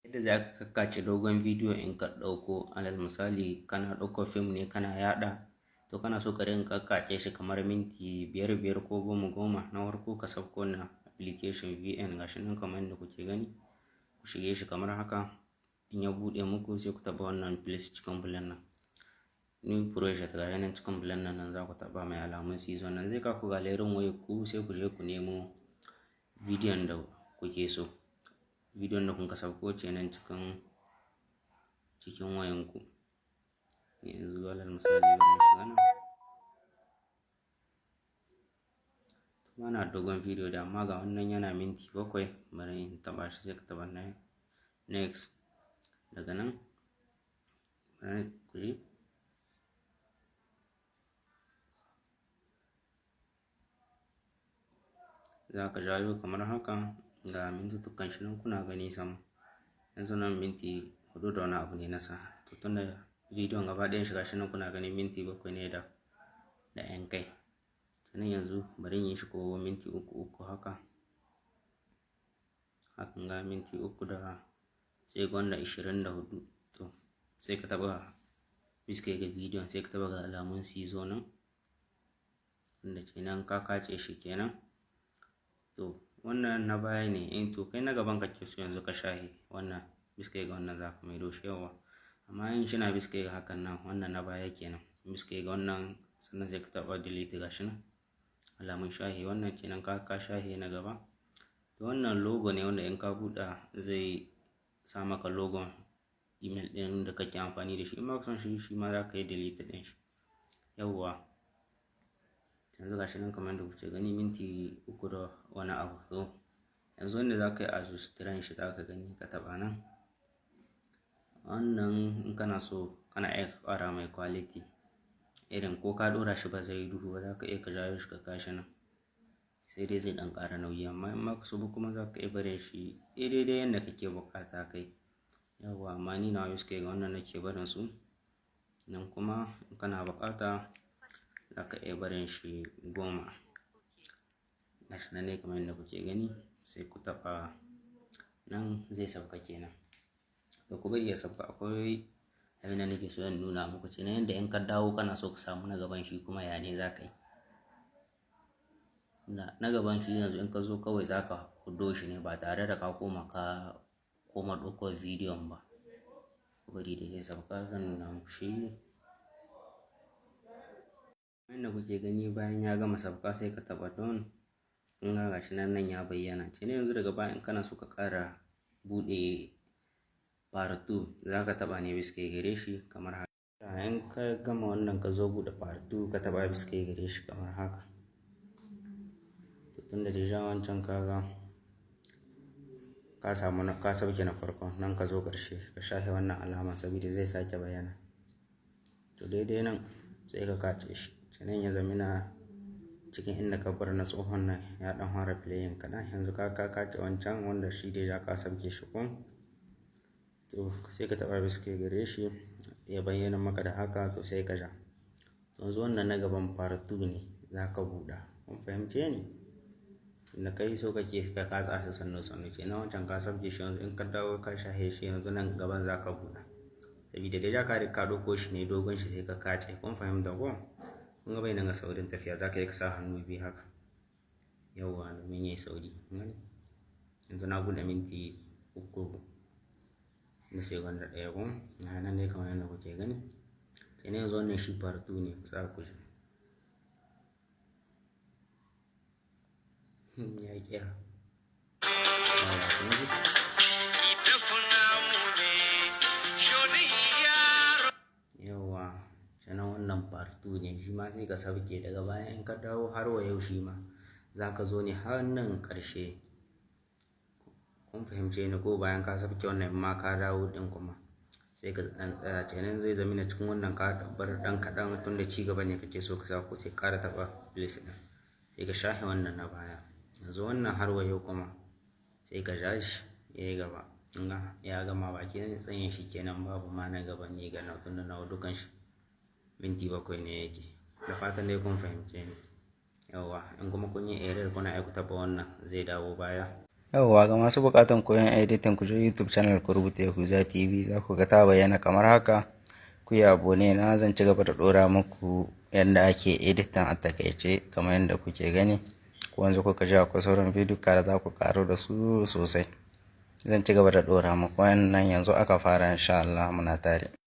Yadda za ka kakkace dogon bidiyo in ka ɗauko, alal misali kana ɗauko fim ne kana yaɗa, to kana so ka rinka kakkace shi kamar minti 5-5 ko 10-10. Na farko ka sauko na application VN gashi nan kamar yadda kuke gani, ku shige shi kamar haka. In ya buɗe muku sai ku taɓa wannan plus cikin bulan nan, new project ga nan cikin bulan nan za ku taɓa mai alamun season nan, zai kaku galerin wayar ku, sai ku je ku nemo bidiyon da kuke so. Bidiyon da kun ka sauko ce nan cikin wayanku. Yanzu alal misali bari shiga nan. Mana dogon bidiyo da amma ga wannan yana minti 7, bari in taɓa shi, sai ka taɓa next. Daga nan bari ku ji. Za ka jawo kamar haka, ga mintutukan shi nan kuna gani sama. Yanzu nan minti 4 da wani abu ne nasa, to tunda bidiyon gaba ɗayan shi gashi nan kuna gani minti 7 ne da yan kai. Sannan yanzu bari in yi shi ko minti 3 haka. Hakan ga minti 3 da sai gwanda 24. To sai ka taɓa biske ga bidiyon, sai ka taɓa ga alamun season nan, wanda kenan ka kace shi kenan. To wannan na baya ne, in to kai na gaban kake so yanzu ka shahi wannan biske ga wannan za ka maido shi yawa. Amma in shi na biske ga hakan nan, wannan na baya kenan, biske ga wannan, sannan sai ka taɓa delete gashi nan alamun shahi wannan kenan ka shahi na gaba. To wannan logo ne wanda in ka buɗa zai sa maka logon email ɗin da kake amfani da shi. In ba ka son shi ma za ka yi delete ɗin shi yawwa. Yanzu gashi nan kamar da kuke gani minti 3 da wani abu. To yanzu wanda za ka yi adjusting shi za ka gani, ka taɓa nan wannan. In kana so kana iya ƙara mai quality, irin ko ka ɗora shi ba zai yi duhu ba, za ka iya ka jawo shi ka kashi nan, sai dai zai ɗan ƙara nauyi. Amma in ba ka so ba kuma za ka iya barin shi daidai yadda kake buƙata kai yawwa. Amma ni na biske ga wannan nake barin su nan, kuma in kana buƙata za ka iya barin shi 10. Gashi nan ne kamar yadda kuke gani, sai ku taɓa nan zai sauka kenan. To ku bari ya sauka, akwai abin da nake so in nuna muku ce na yadda in ka dawo kana so ka samu na gaban shi kuma ya ne za ka yi. Na gaban shi yanzu in ka zo kawai za ka hudo shi ne ba tare da ka koma ɗaukar bidiyon ba. Ku bari da ya sauka zan nuna muku shi. Yadda kuke gani bayan ya gama sauka sai ka taɓa don, in ga gashi nan ya bayyana. Ce ne yanzu daga baya in kana so ka ƙara buɗe part 2 za ka taɓa ne biske gare shi kamar haka. In ka gama wannan ka zo buɗe part 2 ka taɓa biske gare shi kamar haka. Tun da deja wancan kaga ka sauke na farko, nan ka zo ƙarshe ka shafe wannan alama saboda zai sake bayyana. To daidai nan sai ka kace shi. Nan ya zamina cikin inda ka bar na tsohon nan ya ɗan fara playing kaɗan. Yanzu ka kace wancan wanda shi deja ka sauke shi kun. To sai ka taɓa biske gare shi ya bayyana maka da haka, to sai ka ja. To yanzu wannan na gaban part 2 ne za ka buɗa. Kun fahimce ni? Inda kai so kake ka katsa shi sannu kenan, wancan ka sauke shi yanzu in ka dawo ka shahe shi yanzu nan gaban za ka buɗa. Saboda deja ka ɗauko shi ne dogon shi sai ka kace. Kun fahimta ko? Kun ga bai nan ga saurin tafiya, za ka yi ka sa hannu biyu haka yawwa domin yayi sauri. Yanzu na buɗe minti 3 da second 1 kun. Nan dai kamar yadda kuke gani. Kenan yanzu wannan shi part 2 ne za ku ji. Ya kira yawa. Sannan wannan part 2 ne shi ma sai ka sauke. Daga baya in ka dawo har wa yau shi ma za ka zo ne har nan ƙarshe. Kun fahimce ni ko? Bayan ka sauke wannan ma ka dawo ɗin kuma sai ka ɗan tsaya. Kenan zai zama cikin wannan ka bar ɗan kaɗan, tun da ci gaba ne kake so ka sa, ko sai ƙara taɓa place ɗin sai ka shafe wannan na baya. Yanzu wannan har wa yau kuma sai ka ja shi ya yi gaba. Ya gama baki tsayin shi kenan, babu ma na gaba ne ga tun da nawa dukan shi minti 7 ne yake. Da fatan dai kun fahimce ni yawwa. In kuma kun yi error kuna aika taɓa wannan zai dawo baya. Yauwa ga masu bukatan koyon editing ku je YouTube channel ku rubuta Yahuza TV, za ku ga ta bayyana kamar haka. Ku yi abone na, zan ci gaba da dora muku yadda ake editing a takaice kamar yadda kuke gani. Ko yanzu kuka ji akwai sauran bidiyo da za ku karu da su sosai. Zan ci gaba da dora muku wannan yanzu aka fara insha Allah muna tare.